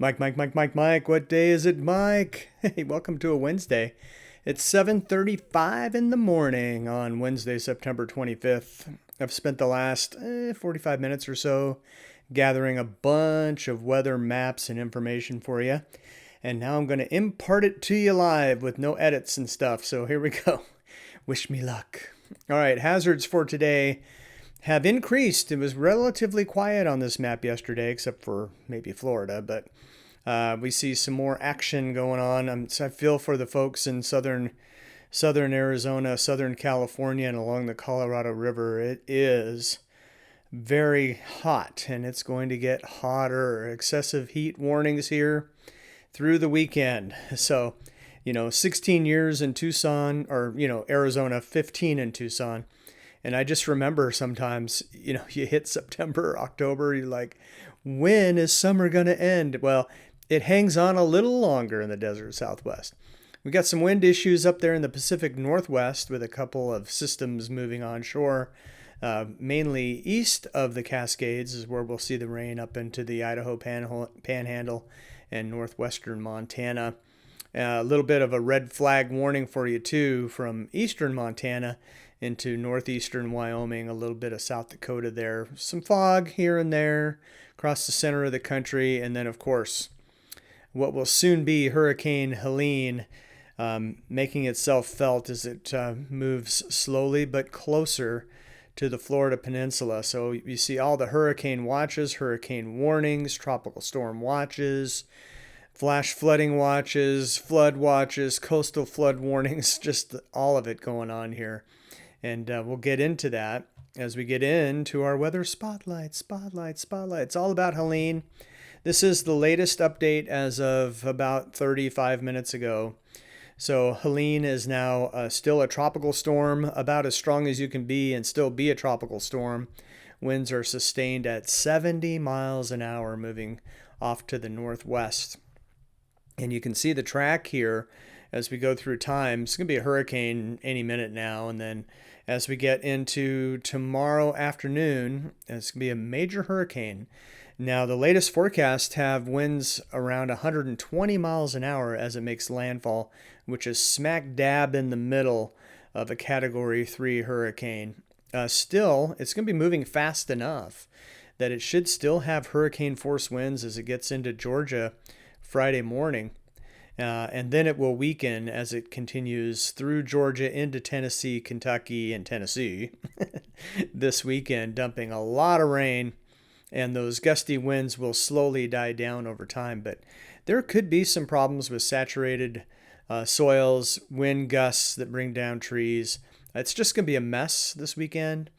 Mike. What day is it, Mike? Hey, welcome to a Wednesday. It's 7:35 in the morning on Wednesday, September 25th. I've spent the last 45 minutes or so gathering a bunch of weather maps and information for you. And now I'm going to impart it to you live with no edits and stuff. So here we go. Wish me luck. All right, hazards for today have increased. It was relatively quiet on this map yesterday, except for maybe Florida, but we see some more action going on. So I feel for the folks in southern Arizona, southern California, and along the Colorado River. It is very hot, and it's going to get hotter. Excessive heat warnings here through the weekend. So, 16 years in Tucson, or, Arizona, 15 in Tucson. And I just remember sometimes, you hit September, October, you're like, when is summer going to end? Well, it hangs on a little longer in the desert Southwest. We got some wind issues up there in the Pacific Northwest with a couple of systems moving onshore. Mainly east of the Cascades is where we'll see the rain up into the Idaho Panhandle and northwestern Montana. A little bit of a red flag warning for you, too, from eastern Montana into northeastern Wyoming, a little bit of South Dakota there. Some fog here and there across the center of the country. And then, of course, what will soon be Hurricane Helene making itself felt as it moves slowly but closer to the Florida Peninsula. So you see all the hurricane watches, hurricane warnings, tropical storm watches, flash flooding watches, flood watches, coastal flood warnings, just all of it going on here. And we'll get into that as we get into our weather spotlight. It's all about Helene. This is the latest update as of about 35 minutes ago. So Helene is now still a tropical storm, about as strong as you can be and still be a tropical storm. Winds are sustained at 70 miles an hour moving off to the northwest. And you can see the track here as we go through time. It's going to be a hurricane any minute now. And then as we get into tomorrow afternoon, it's going to be a major hurricane. Now, the latest forecasts have winds around 120 miles an hour as it makes landfall, which is smack dab in the middle of a Category 3 hurricane. Still, it's going to be moving fast enough that it should still have hurricane force winds as it gets into Georgia Friday morning. And then it will weaken as it continues through Georgia into Tennessee, Kentucky, and Tennessee this weekend, dumping a lot of rain. And those gusty winds will slowly die down over time. But there could be some problems with saturated soils, wind gusts that bring down trees. It's just going to be a mess this weekend.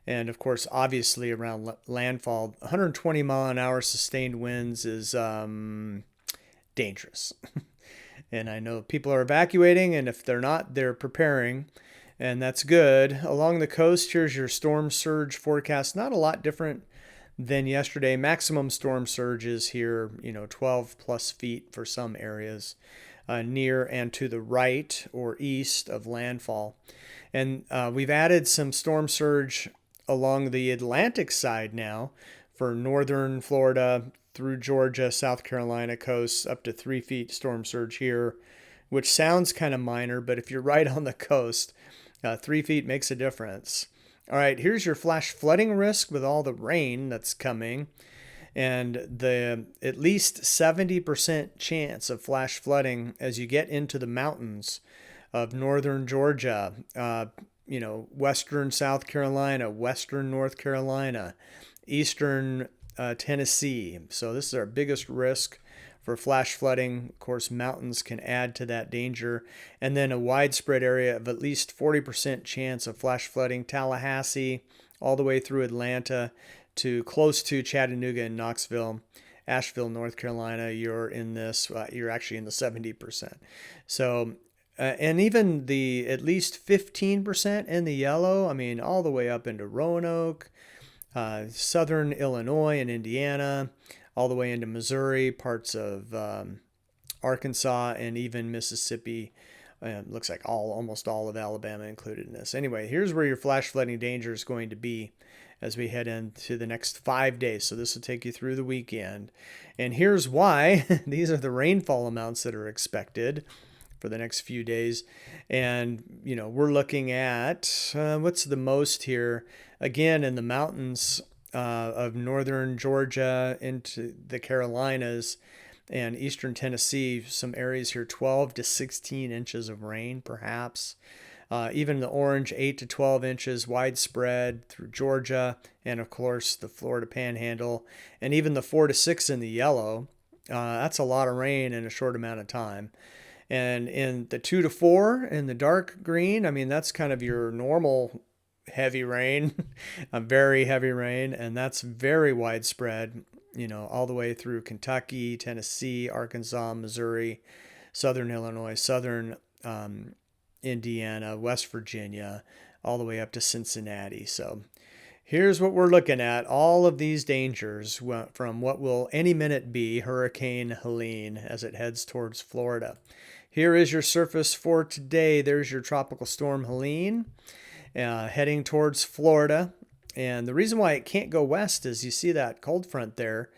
And of course, obviously around landfall, 120 mile an hour sustained winds is dangerous. And I know people are evacuating, and if they're not, they're preparing, and that's good. Along the coast, here's your storm surge forecast. Not a lot different than yesterday. Maximum storm surge is here, 12 plus feet for some areas near and to the right or east of landfall. And we've added some storm surge along the Atlantic side now for northern Florida through Georgia, South Carolina coasts, up to 3 feet storm surge here, which sounds kind of minor, but if you're right on the coast, 3 feet makes a difference. All right, here's your flash flooding risk with all the rain that's coming, and the at least 70% chance of flash flooding as you get into the mountains of northern Georgia, western South Carolina, western North Carolina, eastern Tennessee. So this is our biggest risk for flash flooding. Of course, mountains can add to that danger. And then a widespread area of at least 40% chance of flash flooding. Tallahassee, all the way through Atlanta to close to Chattanooga and Knoxville. Asheville, North Carolina, you're in this, you're actually in the 70%. So, and even the at least 15% in the yellow, all the way up into Roanoke, southern Illinois and Indiana, all the way into Missouri, parts of Arkansas, and even Mississippi. Looks like almost all of Alabama included in this. Anyway, here's where your flash flooding danger is going to be as we head into the next 5 days. So this will take you through the weekend. And here's why. These are the rainfall amounts that are expected for the next few days. And, we're looking at what's the most here? Again, in the mountains of northern Georgia into the Carolinas and eastern Tennessee, some areas here, 12 to 16 inches of rain, perhaps. Even the orange, 8 to 12 inches widespread through Georgia, and of course the Florida Panhandle, and even the 4 to 6 in the yellow. That's a lot of rain in a short amount of time. And in the 2 to 4 in the dark green, I mean, that's kind of your normal heavy rain, a very heavy rain, and that's very widespread, all the way through Kentucky, Tennessee, Arkansas, Missouri, southern Illinois, southern Indiana, West Virginia, all the way up to Cincinnati. So here's what we're looking at. All of these dangers from what will any minute be Hurricane Helene as it heads towards Florida. Here is your surface for today. There's your tropical storm Helene heading towards Florida. And the reason why it can't go west is you see that cold front there.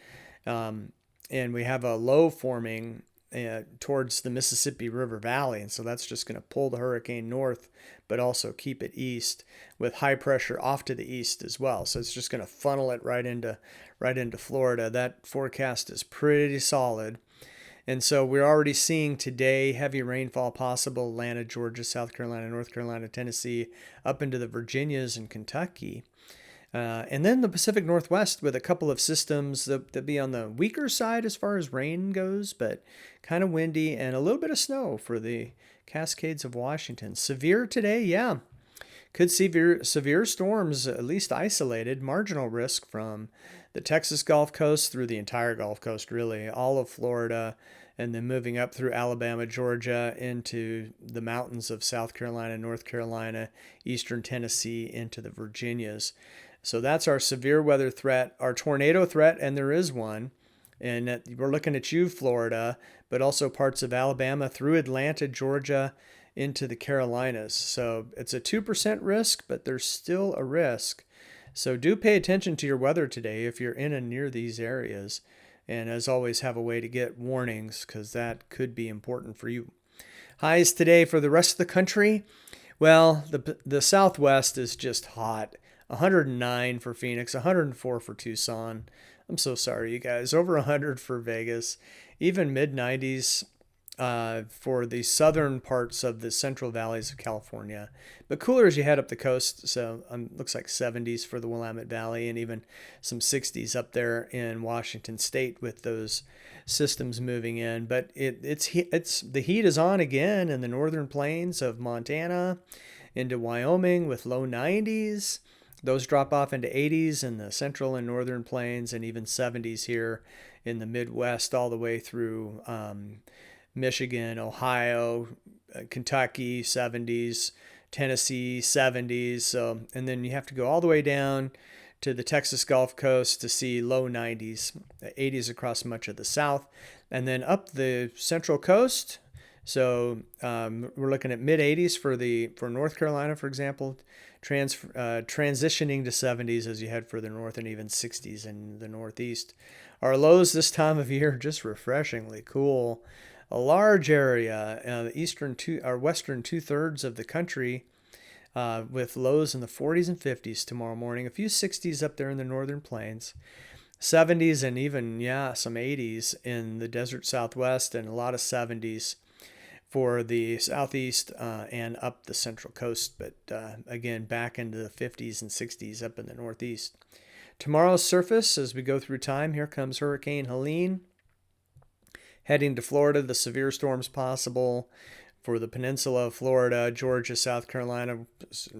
And we have a low forming towards the Mississippi River Valley. And so that's just going to pull the hurricane north, but also keep it east with high pressure off to the east as well. So it's just going to funnel it right into Florida. That forecast is pretty solid. And so we're already seeing today heavy rainfall possible, Atlanta, Georgia, South Carolina, North Carolina, Tennessee, up into the Virginias and Kentucky. And then the Pacific Northwest with a couple of systems that be on the weaker side as far as rain goes, but kind of windy and a little bit of snow for the Cascades of Washington. Severe today, yeah. Could see severe storms, at least isolated, marginal risk from the Texas Gulf Coast through the entire Gulf Coast, really, all of Florida, and then moving up through Alabama, Georgia, into the mountains of South Carolina, North Carolina, eastern Tennessee, into the Virginias. So that's our severe weather threat, our tornado threat, and there is one. And we're looking at you, Florida, but also parts of Alabama through Atlanta, Georgia, into the Carolinas. So it's a 2% risk, but there's still a risk. So do pay attention to your weather today if you're in and near these areas. And as always, have a way to get warnings because that could be important for you. Highs today for the rest of the country. Well, the Southwest is just hot. 109 for Phoenix, 104 for Tucson. I'm so sorry, you guys. Over 100 for Vegas. Even mid-90s for the southern parts of the central valleys of California. But cooler as you head up the coast. So looks like 70s for the Willamette Valley and even some 60s up there in Washington State with those systems moving in. But it's the heat is on again in the northern plains of Montana into Wyoming with low 90s. Those drop off into 80s in the central and northern plains and even 70s here in the Midwest all the way through Michigan, Ohio, Kentucky, 70s, Tennessee, 70s. So, and then you have to go all the way down to the Texas Gulf Coast to see low 90s, 80s across much of the South, and then up the Central Coast. So we're looking at mid 80s for North Carolina, for example, transitioning to 70s as you head further north, and even 60s in the Northeast. Our lows this time of year just refreshingly cool. A large area, the western 2/3 of the country, with lows in the 40s and 50s tomorrow morning. A few 60s up there in the northern plains, 70s and even some 80s in the desert Southwest, and a lot of 70s for the southeast and up the central coast, but again back into the 50s and 60s up in the northeast. Tomorrow's surface, as we go through time, here comes Hurricane Helene heading to Florida. The severe storms possible for the peninsula of Florida, Georgia, South Carolina.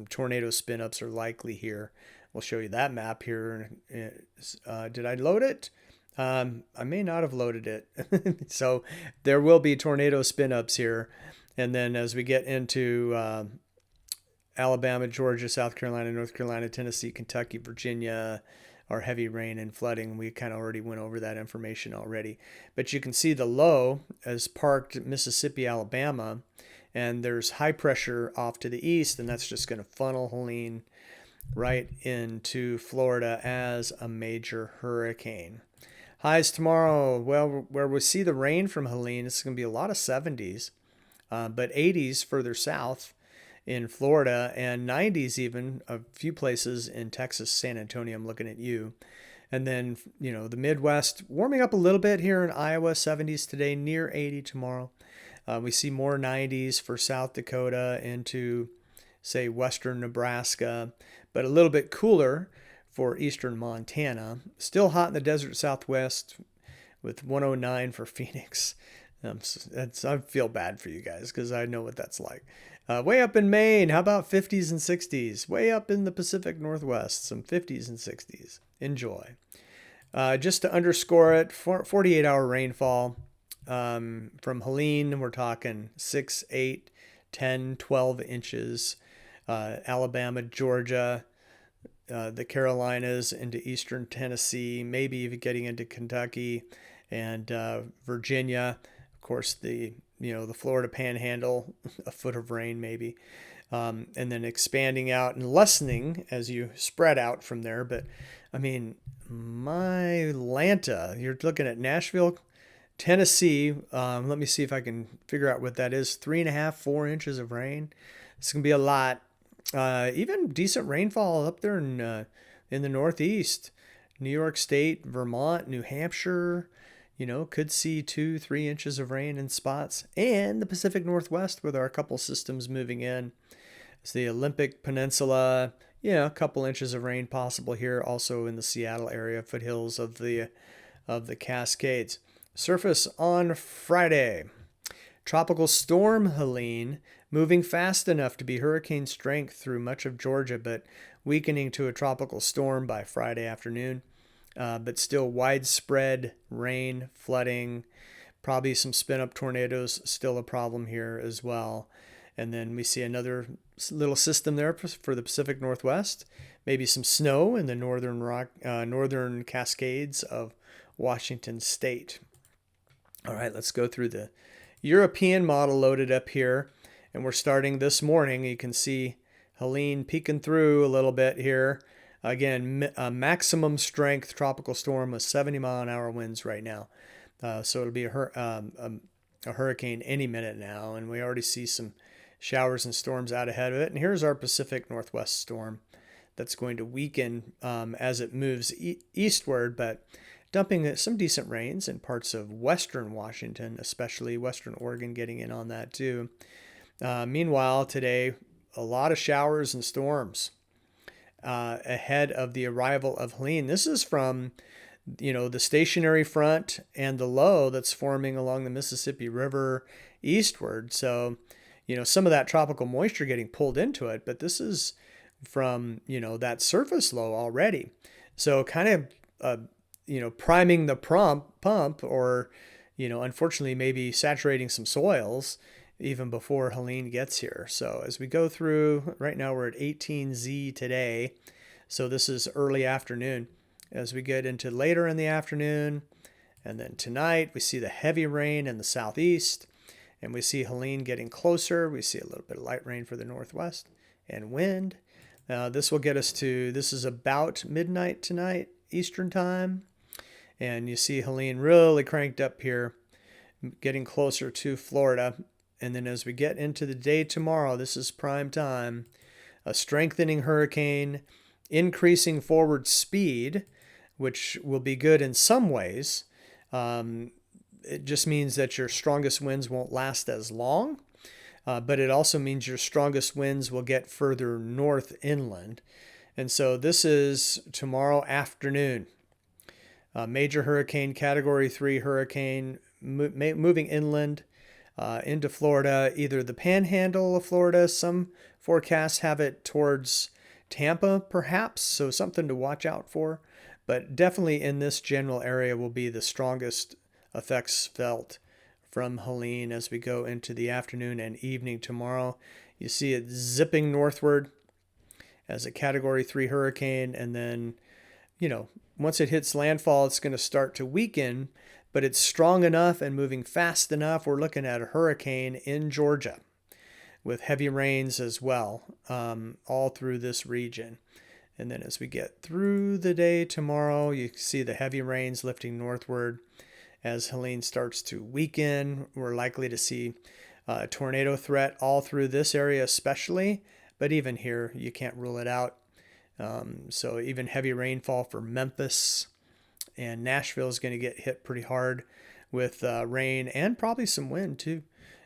Tornado spin-ups are likely here. We'll show you that map here. Did I load it? I may not have loaded it. So there will be tornado spin-ups here. And then as we get into Alabama, Georgia, South Carolina, North Carolina, Tennessee, Kentucky, Virginia, our heavy rain and flooding, we kind of already went over that information already. But you can see the low as parked Mississippi, Alabama, and there's high pressure off to the east, and that's just going to funnel Helene right into Florida as a major hurricane. Highs tomorrow, well, where we see the rain from Helene, it's going to be a lot of 70s, but 80s further south in Florida, and 90s even a few places in Texas, San Antonio. I'm looking at you. And then, the Midwest warming up a little bit here in Iowa, 70s today, near 80 tomorrow. We see more 90s for South Dakota into, say, western Nebraska, but a little bit cooler for eastern Montana. Still hot in the desert Southwest with 109 for Phoenix. I feel bad for you guys because I know what that's like. Way up in Maine, how about 50s and 60s? Way up in the Pacific Northwest, some 50s and 60s. Enjoy. Just to underscore it, 48-hour rainfall from Helene, we're talking 6, 8, 10, 12 inches. Alabama, Georgia, the Carolinas into eastern Tennessee, maybe even getting into Kentucky and Virginia. Of course, the Florida Panhandle, a foot of rain maybe, and then expanding out and lessening as you spread out from there. But I mean, my Lanta, you're looking at Nashville, Tennessee. Let me see if I can figure out what that is. 3.5, 4 inches of rain. It's gonna be a lot. Even decent rainfall up there in the Northeast, New York State, Vermont, New Hampshire. Could see 2, 3 inches of rain in spots, and the Pacific Northwest with our couple systems moving in. It's the Olympic Peninsula. A couple inches of rain possible here. Also in the Seattle area, foothills of the Cascades. Surface on Friday. Tropical Storm Helene moving fast enough to be hurricane strength through much of Georgia, but weakening to a tropical storm by Friday afternoon. But still widespread rain, flooding, probably some spin-up tornadoes still a problem here as well. And then we see another little system there for the Pacific Northwest. Maybe some snow in the northern Cascades of Washington State. All right, let's go through the European model loaded up here. And we're starting this morning. You can see Helene peeking through a little bit here. Again, maximum strength tropical storm with 70-mile-an-hour winds right now. So it'll be a hurricane any minute now. And we already see some showers and storms out ahead of it. And here's our Pacific Northwest storm that's going to weaken as it moves eastward, but dumping some decent rains in parts of western Washington, especially western Oregon getting in on that too. Meanwhile, today, a lot of showers and storms ahead of the arrival of Helene. This is from, the stationary front and the low that's forming along the Mississippi River eastward. So, some of that tropical moisture getting pulled into it, but this is from, that surface low already. So kind of, priming the pump or, unfortunately maybe saturating some soils even before Helene gets here. So as we go through, right now we're at 18Z today. So this is early afternoon. As we get into later in the afternoon, and then tonight, we see the heavy rain in the southeast, and we see Helene getting closer. We see a little bit of light rain for the northwest and wind. This will get us to, this is about midnight tonight, Eastern time. And you see Helene really cranked up here, getting closer to Florida. And then as we get into the day tomorrow, this is prime time, a strengthening hurricane, increasing forward speed, which will be good in some ways. It just means that your strongest winds won't last as long, but it also means your strongest winds will get further north inland. And so this is tomorrow afternoon. Major hurricane, Category 3 hurricane, moving inland into Florida, either the panhandle of Florida. Some forecasts have it towards Tampa, perhaps, so something to watch out for. But definitely in this general area will be the strongest effects felt from Helene as we go into the afternoon and evening tomorrow. You see it zipping northward as a Category 3 hurricane, and then, once it hits landfall, it's going to start to weaken, but it's strong enough and moving fast enough. We're looking at a hurricane in Georgia with heavy rains as well, all through this region. And then as we get through the day tomorrow, you see the heavy rains lifting northward. As Helene starts to weaken, we're likely to see a tornado threat all through this area especially, but even here, you can't rule it out. So even heavy rainfall for Memphis and Nashville is going to get hit pretty hard with rain and probably some wind too.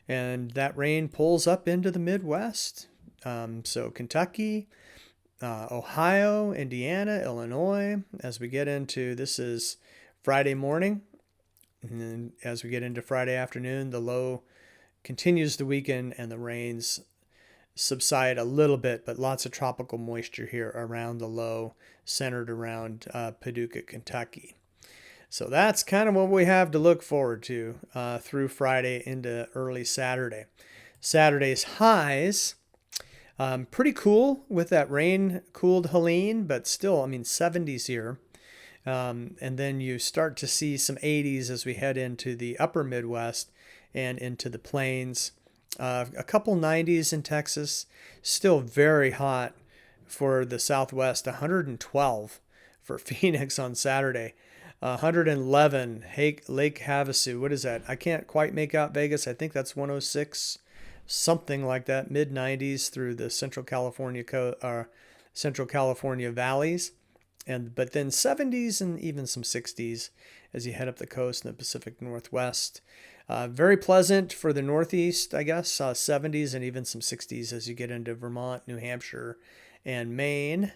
And that rain pulls up into the Midwest. So Kentucky, Ohio, Indiana, Illinois, as we get into, this is Friday morning. And then as we get into Friday afternoon, the low continues to weaken and the rains subside a little bit, but lots of tropical moisture here around the low, centered around Paducah, Kentucky. So that's kind of what we have to look forward to through Friday into early Saturday. Saturday's highs, pretty cool with that rain-cooled Helene, but still, 70s here. And then you start to see some 80s as we head into the upper Midwest and into the plains. A couple 90s in Texas, still very hot for the Southwest, 112 for Phoenix on Saturday. 111 Lake Havasu. What is that? I can't quite make out Vegas. I think that's 106, something like that. Mid 90s through the Central California valleys, but then 70s and even some 60s as you head up the coast in the Pacific Northwest. Very pleasant for the Northeast, I guess. 70s and even some 60s as you get into Vermont, New Hampshire, and Maine.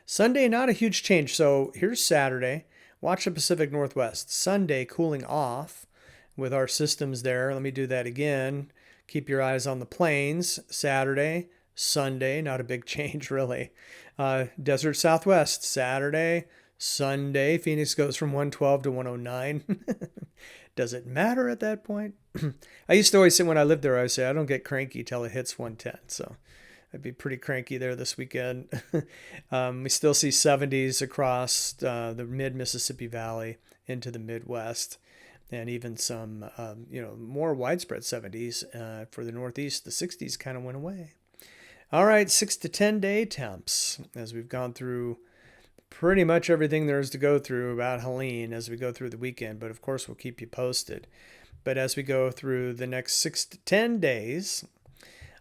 Sunday, not a huge change. So here's Saturday. Watch the Pacific Northwest. Sunday, cooling off with our systems there. Let me do that again. Keep your eyes on the plains. Saturday, Sunday, not a big change really. Desert Southwest, Saturday, Sunday. Phoenix goes from 112 to 109. Does it matter at that point? I used to always say when I lived there, I would say I don't get cranky till it hits 110. So I'd be pretty cranky there this weekend. We still see 70s across the mid-Mississippi Valley into the Midwest, and even some, more widespread 70s for the Northeast. The 60s kind of went away. All right, 6 to 10 day temps as we've gone through pretty much everything there is to go through about Helene as we go through the weekend. But of course, we'll keep you posted. But as we go through the next 6 to 10 days,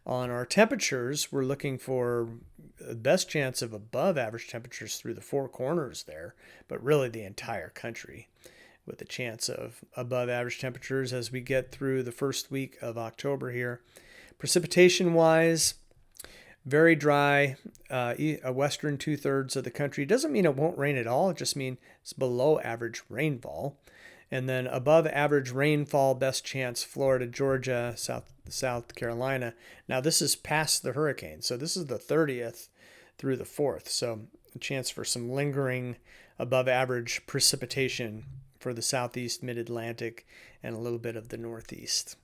on our temperatures, we're looking for the best chance of above average temperatures through the four corners there, but really the entire country, with a chance of above average temperatures as we get through the first week of October here. Precipitation wise, very dry, western 2/3 of the country. Doesn't mean it won't rain at all. It just means it's below average rainfall. And then above average rainfall, best chance Florida, Georgia, South Carolina. Now this is past the hurricane. So this is the 30th through the 4th. So a chance for some lingering above average precipitation for the southeast, mid-Atlantic, and a little bit of the northeast.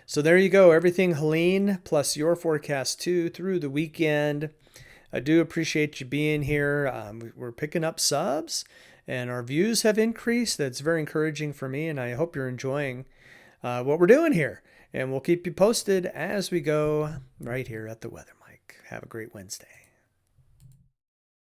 So there you go. Everything Helene plus your forecast too through the weekend. I do appreciate you being here. We're picking up subs and our views have increased. That's very encouraging for me, and I hope you're enjoying what we're doing here. And we'll keep you posted as we go right here at the Weather Mic. Have a great Wednesday.